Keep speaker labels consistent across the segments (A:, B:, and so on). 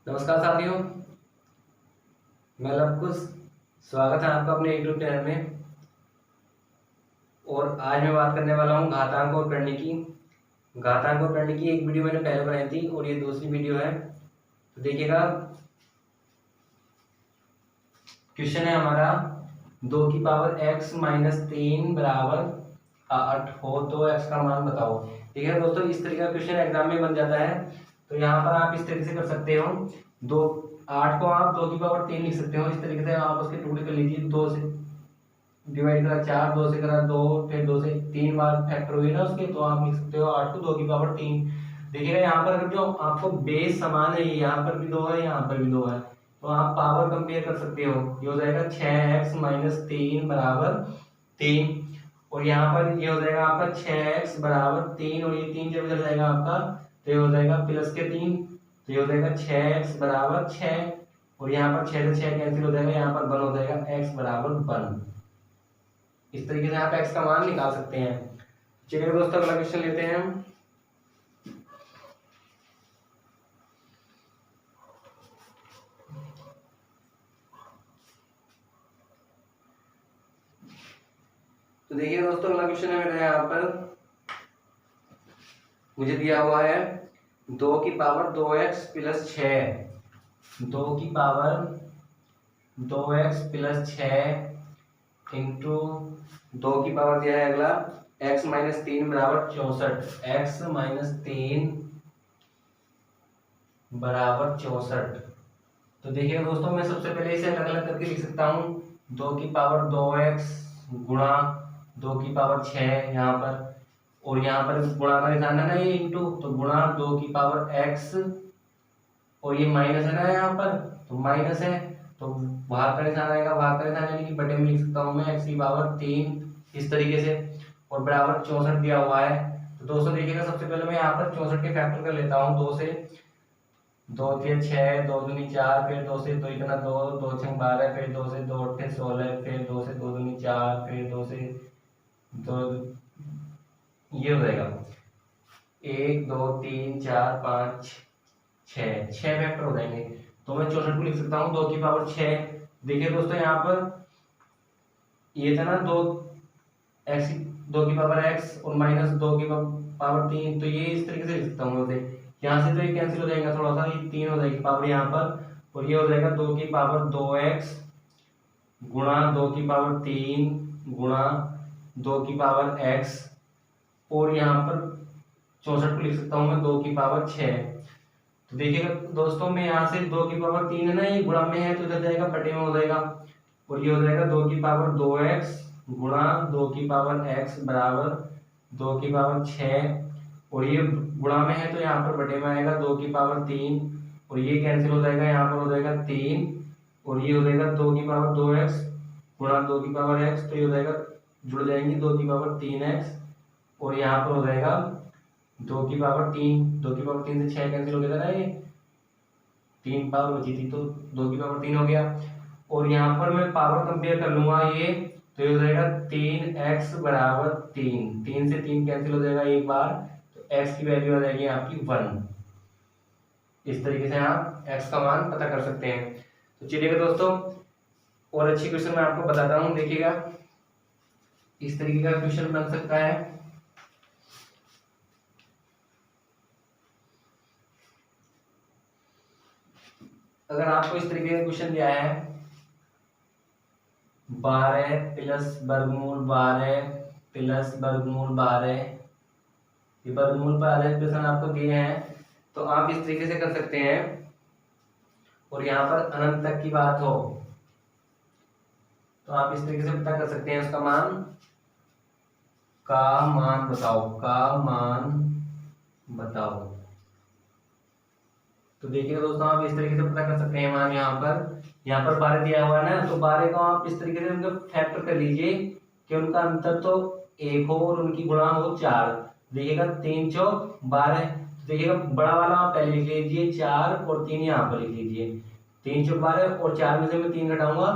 A: नमस्कार साथियों, मैं लवकुश। स्वागत है आपका अपने यूट्यूब चैनल में। और आज मैं बात करने वाला हूँ घातांक और करने की। घातांक और करने की एक वीडियो मैंने पहले बनाई थी और ये दूसरी वीडियो है। तो देखिएगा, क्वेश्चन है हमारा 2⁻x-3 बराबर 8 हो तो x का मान बताओ। ठीक है दोस्तों, इस तरीके का क्वेश्चन एग्जाम में बन जाता है। तो यहाँ पर आप इस तरीके से कर सकते हो। 8 को आप 2⁻3 लिख सकते हो। इस तरीके से आप उसके टुकड़े कर लीजिए। 2 से डिवाइड करा 4, 2 से करा 2, फिर 2 से 3 बार फैक्टर हुए ना उसके, तो आप लिख सकते हो 8 को 2⁻3। देखिएगा यहाँ पर अगर जो आपको बेस समान है, यहाँ पर भी 2 है, यहाँ पर भी 2 है, तो आप पावर कंपेयर कर सकते हो। ये हो जाएगा 6x-3 बराबर 3। और यहाँ पर ये हो जाएगा आपका 6x बराबर 3, और ये 3 जब इधर जाएगा आपका तो ये हो जाएगा प्लस के 3, तो ये हो जाएगा 6x बराबर 6। और यहाँ पर 6 से 6 कैंसिल हो जाएगा, यहाँ पर 1 हो जाएगा x बराबर 1। इस तरीके से आप x का मान निकाल सकते हैं। चलिए दोस्तों, अगला क्वेश्चन लेते हैं हम। तो देखिए दोस्तों, अगला क्वेश्चन है मेरा यहाँ पर, मुझे दिया हुआ है 2⁻2x प्लस 6। 2⁻2x+6 इंटू 2 की पावर दिया है अगला x-3 बराबर 64। x-3 बराबर 64। तो देखिए दोस्तों, मैं सबसे पहले इसे अलग अलग करके लिख सकता हूँ। 2⁻2x गुणा 2⁻6 यहाँ पर, और यहाँ पर गुणा का निशान है ना ये इंटू, तो गुणा 2⁻x, और ये माइनस है ना यहाँ पर, तो माइनस है, तो भाग का निशान आएगा। भाग का निशान यानी कि बटे में लिख सकता हूँ मैं x⁻3 इस तरीके से, और बराबर 64 दिया हुआ है। तो दोस्तों देखिएगा, सबसे पहले मैं यहाँ पर 64 के फैक्टर कर लेता हूँ। 2 से 2 थे 6, 2 दूनी 4, फिर 2 से 2 इतना 2, 2 6 12, फिर 2 से 2 8 16, फिर 2 से 2 दूनी 4, फिर 2 से 2, ये हो जाएगा 1 2 3 4 5 6 फैक्टर हो जाएंगे। तो मैं 64 को लिख सकता हूँ 2⁻6। देखिए दोस्तों, यहाँ पर ये था ना 2x 2⁻x और माइनस 2⁻3, तो ये इस तरीके से लिख सकता हूँ। यहाँ से तो ये कैंसिल हो जाएगा, थोड़ा सा ये 3 हो जाएगी पावर यहाँ पर, और ये हो जाएगा 2⁻2x गुणा 2⁻3 गुणा 2⁻x, और यहाँ पर 64 को लिख सकता हूँ मैं 2⁻6। तो देखिएगा दोस्तों, मैं यहाँ से 2⁻3 है ना, ये गुणा में है तो इधर जाएगा बटे में हो जाएगा, और ये हो जाएगा 2⁻2x गुणा 2⁻x बराबर 2⁻6, और ये गुणा में है तो यहाँ पर बटे में आएगा 2⁻3, और ये कैंसिल हो जाएगा, यहाँ पर हो जाएगा 3, और ये हो जाएगा 2⁻2x गुणा 2⁻x, तो ये हो जाएगा, जुड़ जाएंगी 2⁻3x, और यहाँ पर हो जाएगा 2⁻3। 2⁻3 से 6 कैंसिल हो गया था ना, ये 3 पावर बची थी, तो 2⁻3 हो गया। और यहाँ पर मैं पावर कंपेयर कर लूंगा ये, तो ये हो जाएगा 3x बराबर 3। 3 से 3 कैंसिल हो जाएगा एक बार, तो x की वैल्यू आ जाएगी आपकी 1। इस तरीके से आप x का मान पता कर सकते हैं। तो चलिएगा दोस्तों, और अच्छी क्वेश्चन मैं आपको बताता हूँ। देखिएगा, इस तरीके का क्वेश्चन बन सकता है। अगर आपको इस तरीके का क्वेश्चन दिया है 12 प्लस वर्गमूल 12 प्लस वर्गमूल 12, ये वर्गमूल 12 क्वेश्चन आपको दिए हैं, तो आप इस तरीके से कर सकते हैं। और यहाँ पर अनंत तक की बात हो तो आप इस तरीके से पता कर सकते हैं उसका मान। का मान बताओ, का मान बताओ। तो देखिए दोस्तों, आप इस तरीके से पता कर सकते हैं मान। यहाँ पर 12 दिया हुआ है ना, तो 12 को आप इस तरीके से उनका फैक्टर कर लीजिए कि उनका अंतर तो 1 हो और उनकी गुणा हो 4। देखिएगा 3 चौक 12, देखिएगा बड़ा वाला आप पहले लिख लीजिए 4, और 3 यहाँ पर लिख लीजिए। 3 चौक 12, और 4 में से मैं 3 घटाऊंगा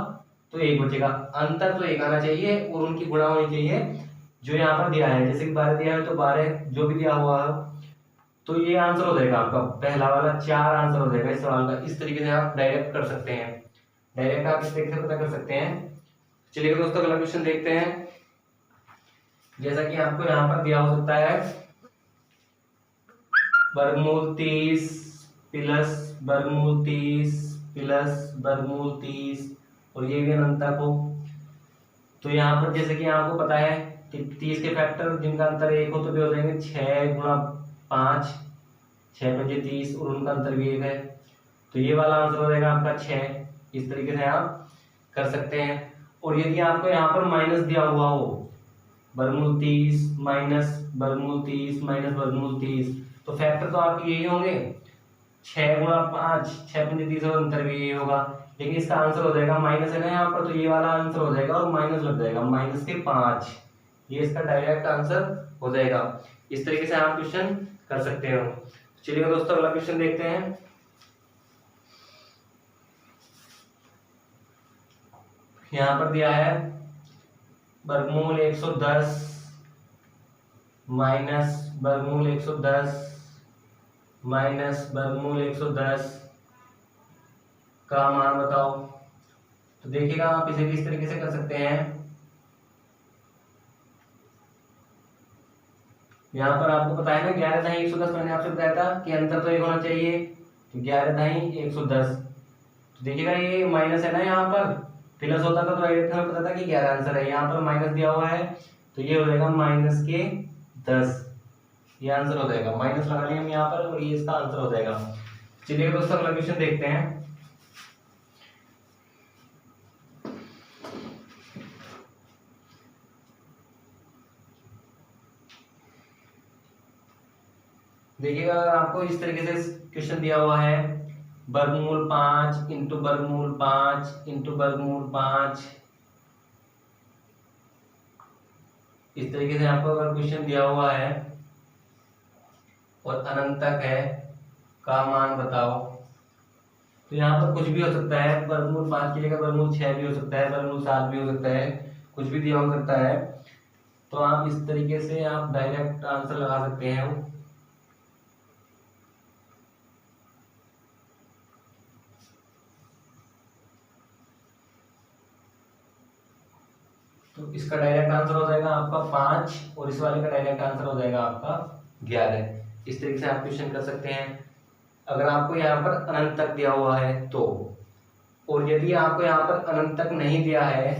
A: तो 1 बचेगा। अंतर तो 1 आना चाहिए और उनकी गुणा होनी चाहिए जो यहाँ पर दिया है। जैसे कि 12 दिया है तो 12 जो भी दिया हुआ है तो ये आंसर हो जाएगा आपका पहला वाला, 4 आंसर हो जाएगा इस सवाल का। इस तरीके से आप डायरेक्ट कर सकते हैं, डायरेक्ट आप इस तरीके से पता कर सकते हैं। चलिए दोस्तों अगला क्वेश्चन देखते हैं। जैसा कि आपको यहाँ पर दिया हो सकता है वर्गमूल 30 प्लस वर्गमूल 30 प्लस वर्गमूल 30 और ये भी अनंतक हो। तो यहाँ पर जैसे कि आपको पता है कि 30 के फैक्टर जिनका अंतर 1 हो तो भी हो जाएंगे 6 गुणा 5, 6 पंजे 30 और उनका अंतर भी 1 है। तो ये वाला आंसर हो जाएगा आपका 6। इस तरीके से आप कर सकते हैं। और यदि आपको यहाँ पर माइनस दिया हुआ हो वर्गमूल 30 माइनस वर्गमूल 30 माइनस वर्गमूल 30, तो फैक्टर तो आपके यही होंगे 6 गुणा 5, 6 पंजे 30 और अंतर भी यही होगा। लेकिन इसका आंसर हो जाएगा माइनस है ना यहाँ पर, तो ये वाला आंसर हो जाएगा और माइनस लग जाएगा माइनस के 5। ये इसका डायरेक्ट आंसर हो जाएगा। इस तरीके से आप क्वेश्चन कर सकते हो। चलिए दोस्तों अगला क्वेश्चन देखते हैं। यहाँ पर दिया है वर्गमूल 110 माइनस वर्गमूल 110 माइनस वर्गमूल 110 का मान बताओ। तो देखिएगा आप इसे किस तरीके से कर सकते हैं। यहाँ पर आपको पता है ना 11 दहाई 110, मैंने आपसे बताया था कि अंतर तो 1 होना चाहिए, तो 11 दहाई 110। तो देखिएगा ये माइनस है ना, यहाँ पर प्लस होता था तो डायरेक्ट हमें पता था कि 11 आंसर है। यहाँ पर माइनस दिया हुआ है तो ये हो जाएगा माइनस के 10। ये आंसर हो जाएगा, माइनस लगा लिया हम यहाँ पर और ये इसका आंसर हो जाएगा। चलिए दोस्तों अगला क्वेश्चन देखते हैं। देखिएगा अगर आपको इस तरीके से क्वेश्चन दिया हुआ है वर्गमूल 5 इंटू वर्गमूल 5 इंटू वर्गमूल 5, इस तरीके से आपको अगर क्वेश्चन दिया हुआ है और अनंतक है का मान बताओ। तो यहाँ पर कुछ भी हो सकता है, वर्गमूल 5 की जगह वर्गमूल 6 भी हो सकता है, वर्गमूल 7 भी हो सकता है, कुछ भी दिया हो सकता है। तो आप इस तरीके से आप डायरेक्ट आंसर लगा सकते हैं। तो इसका डायरेक्ट आंसर हो जाएगा आपका 5 और इस वाले का डायरेक्ट आंसर हो जाएगा आपका 11। इस तरीके से आप क्वेश्चन कर सकते हैं अगर आपको यहाँ पर अनंत तक दिया हुआ है तो। और यदि आपको यहाँ पर अनंत तक नहीं दिया है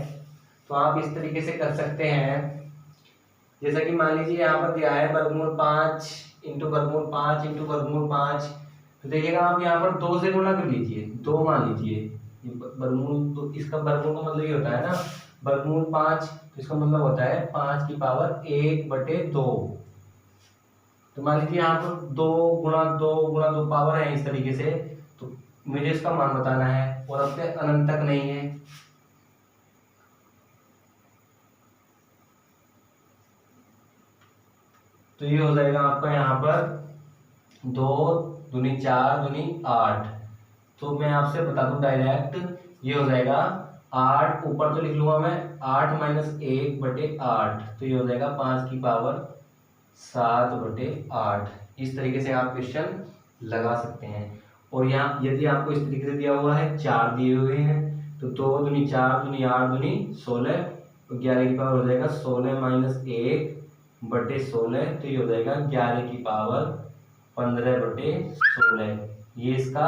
A: तो आप इस तरीके से कर सकते हैं। जैसा कि मान लीजिए यहाँ पर दिया है वर्गमूल 5 इंटू वर्गमूल 5 इंटू वर्गमूल 5, तो देखिएगा आप यहाँ पर 2 से गुणा कर लीजिए, 2 मान लीजिए वर्गमूल, तो इसका वर्गमूल का मतलब ये होता है ना वर्गमूल 5, तो इसका मतलब होता है 5 की पावर 1/2। तो मान लीजिए यहाँ पर 2 गुणा 2 गुणा 2 पावर है इस तरीके से, तो मुझे इसका मान बताना है और अब तक अनंत तक नहीं है। तो ये हो जाएगा आपका यहाँ पर 2 दूनी 4 दूनी 8। तो मैं आपसे बता दूं डायरेक्ट, ये हो जाएगा 8, ऊपर तो लिख लूंगा मैं 8 माइनस 1/8, तो ये हो जाएगा 5 की पावर 7/8। इस तरीके से आप क्वेश्चन लगा सकते हैं। और यहाँ यदि आपको इस तरीके से दिया हुआ है 4 दिए हुए हैं, तो 2 दूनी 4 दूनी 8 दूनी 16, तो 11 की पावर हो जाएगा 16 माइनस 1/16, तो ये हो जाएगा 11 की पावर 15/16। ये इसका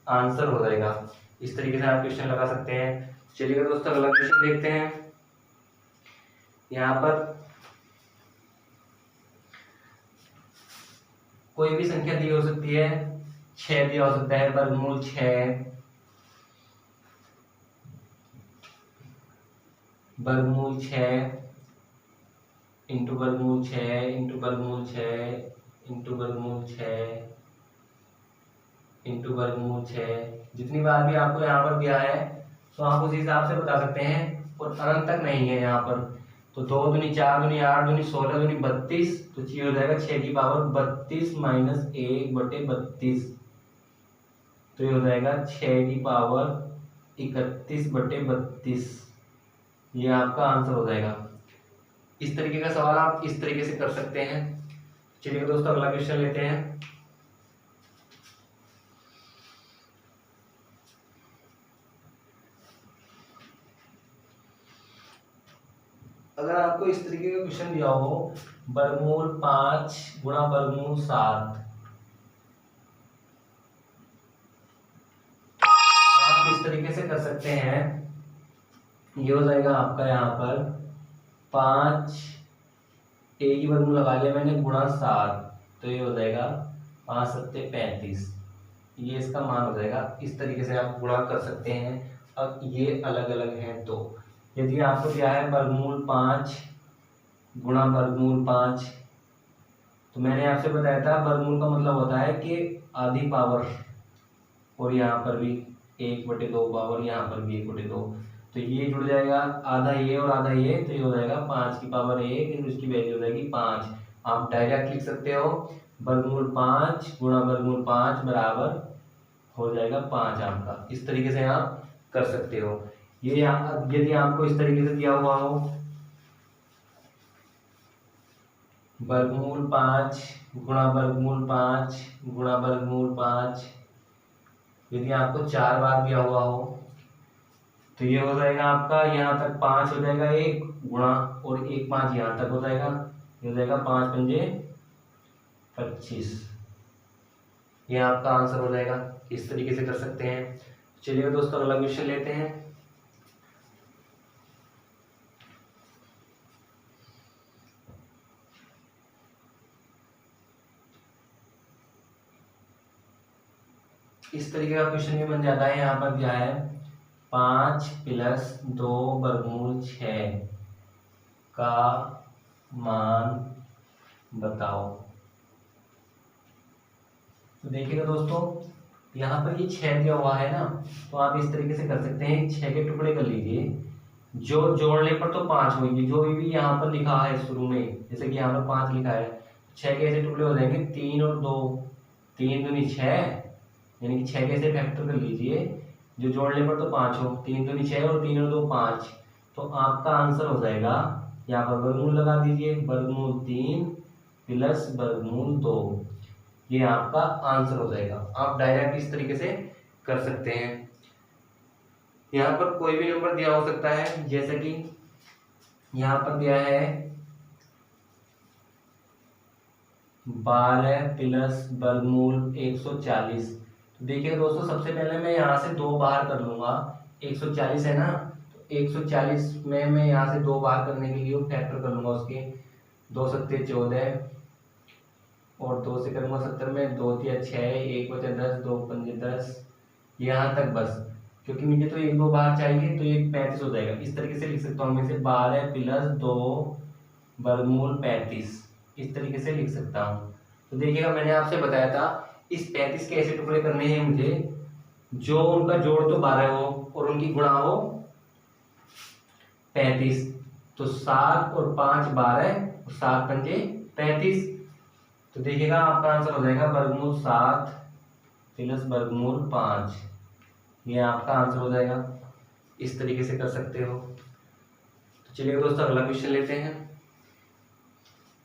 A: आंसर हो जाएगा। इस तरीके से आप क्वेश्चन लगा सकते हैं। चलिए दोस्तों अगला क्वेश्चन देखते हैं। यहाँ पर कोई भी संख्या दी हो सकती है, 6 दिया हो सकता है, वर्गमूल 6 वर्गमूल 6 इंटू वर्गमूल 6 इंटू वर्गमूल 6 इंटू वर्गमूल 6 इंटू वर्गमूल 6, जितनी बार भी आपको यहाँ पर दिया है तो आप उस हिसाब से बता सकते हैं। और अनंत तक नहीं है यहाँ पर, तो 2 दूनी 4 दूनी 8 दूनी 16 दूनी 32, तो ये हो जाएगा 6 की पावर 32 माइनस 1/32, तो ये हो जाएगा 6 की पावर 31/32। ये आपका आंसर हो जाएगा। इस तरीके का सवाल आप इस तरीके से कर सकते हैं। चलिए दोस्तों अगला क्वेश्चन लेते हैं। अगर आपको इस तरीके का क्वेश्चन दिया हो, वर्गमूल 5 गुणा वर्गमूल 7, आप इस तरीके से कर सकते हैं। ये हो जाएगा आपका यहाँ पर 5, एक ही वर्गमूल लगा लिया मैंने, गुणा 7, तो ये हो जाएगा 5 सत्ते 35, ये इसका मान हो जाएगा। इस तरीके से आप गुणा कर सकते हैं। अब ये अलग अलग हैं, तो यदि आपको क्या है वर्गमूल 5 गुणा वर्गमूल 5, तो मैंने आपसे बताया था वर्गमूल का मतलब होता है कि आधी पावर, और यहाँ पर भी 1/2 पावर, यहाँ पर भी 1/2, तो ये जुड़ जाएगा आधा ये और आधा ये, तो ये हो जाएगा 5 की पावर 1, इसकी वैल्यू हो जाएगी 5। आप डायरेक्ट लिख सकते हो वर्गमूल 5 गुणा वर्गमूल 5 बराबर हो जाएगा 5 आपका। इस तरीके से आप कर सकते हो। ये यदि आपको इस तरीके से दिया हुआ हो वर्गमूल 5 गुणा वर्गमूल 5 गुणा वर्गमूल 5, यदि आपको 4 बार दिया हुआ हो, तो ये हो जाएगा आपका यहाँ तक 5 हो जाएगा, एक गुणा और 1 5 यहाँ तक हो जाएगा, ये हो जाएगा 5 पंजे 25, ये आपका आंसर हो जाएगा। इस तरीके से कर सकते हैं। चलिए दोस्तों अगला क्वेश्चन लेते हैं। इस तरीके का क्वेश्चन भी बन जाता है। यहाँ पर क्या है 5 + 2 वर्गमूल 6 का मान बताओ। तो देखिएगा दोस्तों, यहाँ पर ये 6 दिया हुआ है ना, तो आप इस तरीके से कर सकते हैं, 6 के टुकड़े कर लीजिए, जो जोड़ने पर तो 5 होंगे, जो भी यहाँ पर लिखा है शुरू में, जैसे कि यहाँ पर 5 लिखा है, 6 के ऐसे टुकड़े हो जाएंगे, 3 और 2, 3 दूनी 6, यानी कि 6 के ऐसे फैक्टर कर लीजिए, जो जोड़ने पर तो 5 हो, 3 दूनी 6 और 3 और 2 5, तो आपका आंसर हो जाएगा, यहाँ पर वर्गमूल लगा दीजिए, वर्गमूल 3 + वर्गमूल 2, ये आपका आंसर हो जाएगा। आप डायरेक्ट इस तरीके से कर सकते हैं। यहाँ पर कोई भी नंबर दिया हो सकता है, जैसे कि यहाँ पर दिया है 12 + वर्गमूल 140। तो देखिए दोस्तों, सबसे पहले मैं यहाँ से 2 बाहर कर लूंगा, 140 है ना, तो 140 में मैं यहाँ से 2 बाहर करने के लिए फैक्टर कर लूंगा उसके, 2 सत्ते 14 और 2 से करूँगा 70 में, 2 तिया 6, 1 बचा 10, 2 पंजे 10, यहाँ तक बस, क्योंकि मुझे तो 1 2 बाहर चाहिए, तो ये 35 हो जाएगा। इस तरीके से लिख सकता हूँ मैं इसे 12 + 2 वर्गमूल 35, इस तरीके से लिख सकता हूँ। तो देखिएगा, मैंने आपसे बताया था इस 35 के ऐसे टुकड़े करने हैं मुझे, जो उनका जोड़ तो 12 हो और उनकी गुणा हो 35, तो 7 और 5 12 और 7 पंजे 35, तो देखिएगा आपका आंसर हो जाएगा वर्गमूल 7 + वर्गमूल 5, ये आपका आंसर हो जाएगा। इस तरीके से कर सकते हो। तो चलिए दोस्तों अगला क्वेश्चन लेते हैं।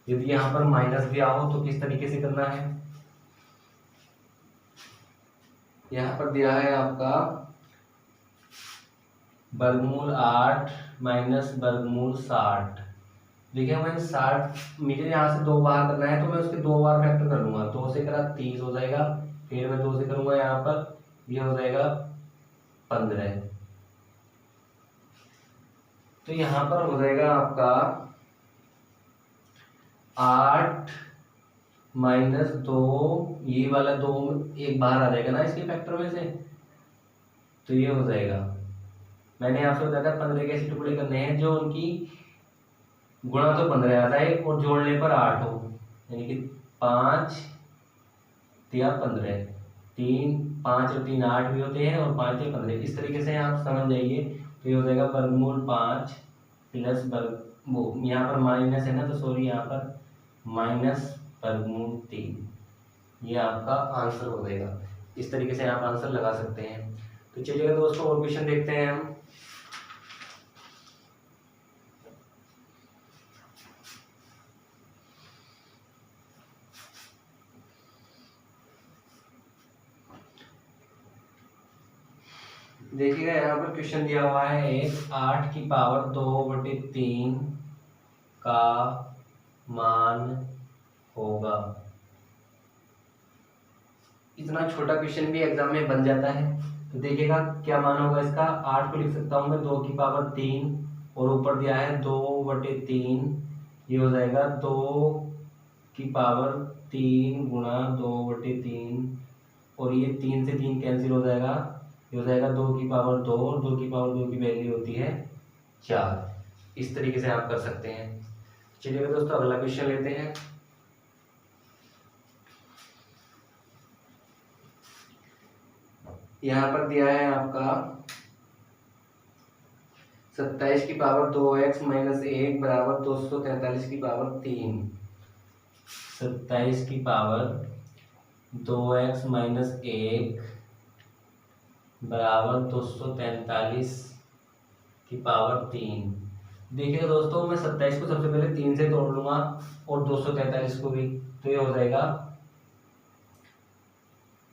A: यदि यहाँ पर माइनस दिया हो तो किस तरीके से करना है। यहाँ पर दिया है आपका वर्गमूल 8 - वर्गमूल 60। देखिए मैं 60, मुझे यहाँ से 2 बार करना है, तो मैं उसके 2 बार फैक्टर कर लूंगा, 2 से करा 30 हो जाएगा, फिर मैं 2 से करूंगा यहाँ पर, ये हो जाएगा 15, तो यहाँ पर हो जाएगा आपका 8 - 2, ये वाला 2 एक बाहर आ जाएगा ना इसके फैक्टर में से, तो ये हो जाएगा। मैंने आपसे बताया था 15 के ऐसे टुकड़े करने हैं जो उनकी गुणा तो 15 आता है और जोड़ने पर 8 हो, यानी कि 5 तिया 15, 3 5 और 3 8 भी होते हैं और 5 तिया 15, इस तरीके से आप समझ जाइए। तो ये हो जाएगा वर्गमूल 5 + वर्ग, वो यहाँ पर माइनस है ना, तो सॉरी, यहाँ पर माइनस वर्गमूल 3, ये आपका आंसर हो जाएगा। इस तरीके से आप आंसर लगा सकते हैं। तो चलिए दोस्तों और क्वेश्चन देखते हैं हम। देखिएगा यहाँ पर क्वेश्चन दिया हुआ है एक 8 की पावर 2/3 का मान होगा। इतना छोटा क्वेश्चन भी एग्जाम में बन जाता है। तो देखिएगा क्या मान होगा इसका। 8 को लिख सकता हूँ मैं 2 की पावर 3 और ऊपर दिया है 2/3, ये हो जाएगा 2 की पावर 3 गुणा 2/3 और ये 3 से 3 कैंसिल हो जाएगा, ये हो जाएगा 2 की पावर 2 और 2 की पावर 2 की वैल्यू होती है 4। इस तरीके से आप कर सकते हैं। चलिए दोस्तों अगला क्वेश्चन लेते हैं। यहाँ पर दिया है आपका 27 की पावर 2x माइनस 1 बराबर 243 की पावर 3। 27 की पावर 2x माइनस 1 बराबर 243 की पावर 3। देखिए दोस्तों मैं 27 को सबसे पहले 3 से तोड़ लूंगा और 243 को भी, तो ये हो जाएगा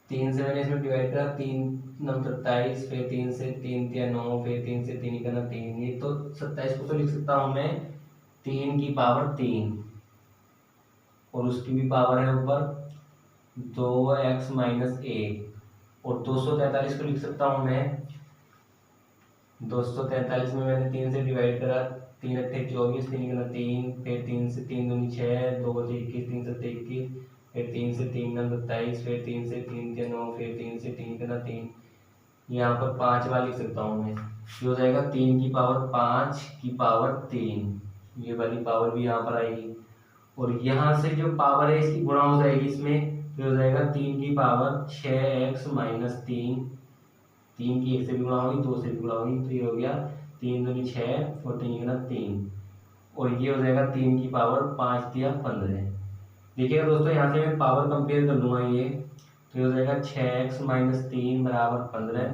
A: 3 से मैंने इसमें डिवाइड करा, 3 9 27, फिर 3 से 3 3 9, फिर 3 से 3 करना 3। ये तो 27 को तो लिख सकता हूँ मैं 3 की पावर 3 और उसकी भी पावर है ऊपर 2x माइनस 1 और 243 को लिख सकता हूँ मैं 243 में मैंने 3 से डिवाइड करा, 3 अट्ठे 24, 3 करना 3, फिर 3 से 3 दूनी 6, 2 बचे 21, 3 से 21, फिर 3 से 3 9 27, फिर 3 से 3 के 9, फिर 3 से 3 करना 3। यहाँ पर 5 वाला लिख सकता हूँ मैं, ये हो जाएगा 3 की पावर 5 की पावर 3, ये वाली पावर भी यहाँ पर आएगी और यहाँ से जो पावर है इसकी गुणा हो जाएगी इसमें, तो हो जाएगा 3 की पावर 6x माइनस 3। 3 की 1 से भी गुणा होगी, 2 से भी गुणा होगी, तो ये हो गया 3 दूनी 6 और 3 गुना 3 और ये हो जाएगा 3 की पावर 5 दिया 15। देखिएगा दोस्तों यहाँ से मैं पावर कंपेयर कर लूँगा ये, तो ये हो जाएगा 6x माइनस 3 बराबर 15,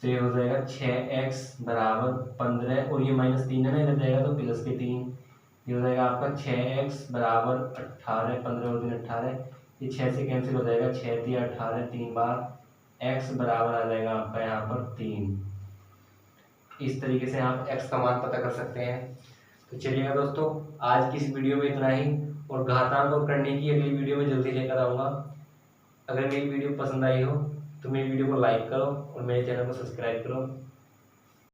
A: तो ये हो जाएगा 6x बराबर 15 और ये माइनस 3 है ना, इधर जाएगा तो प्लस के 3, ये हो जाएगा आपका 6x बराबर 18, 15 और 3 18, ये 6 से कैंसिल हो जाएगा, 6 3 18 3 बार, x बराबर आ जाएगा आपका यहाँ पर 3। इस तरीके से आप x का मान पता कर सकते हैं। तो चलिएगा दोस्तों आज की इस वीडियो में इतना ही और घातांक और करने की अगली वीडियो में जल्दी लेकर आऊँगा। अगर मेरी वीडियो पसंद आई हो तो मेरी वीडियो को लाइक करो और मेरे चैनल को सब्सक्राइब करो।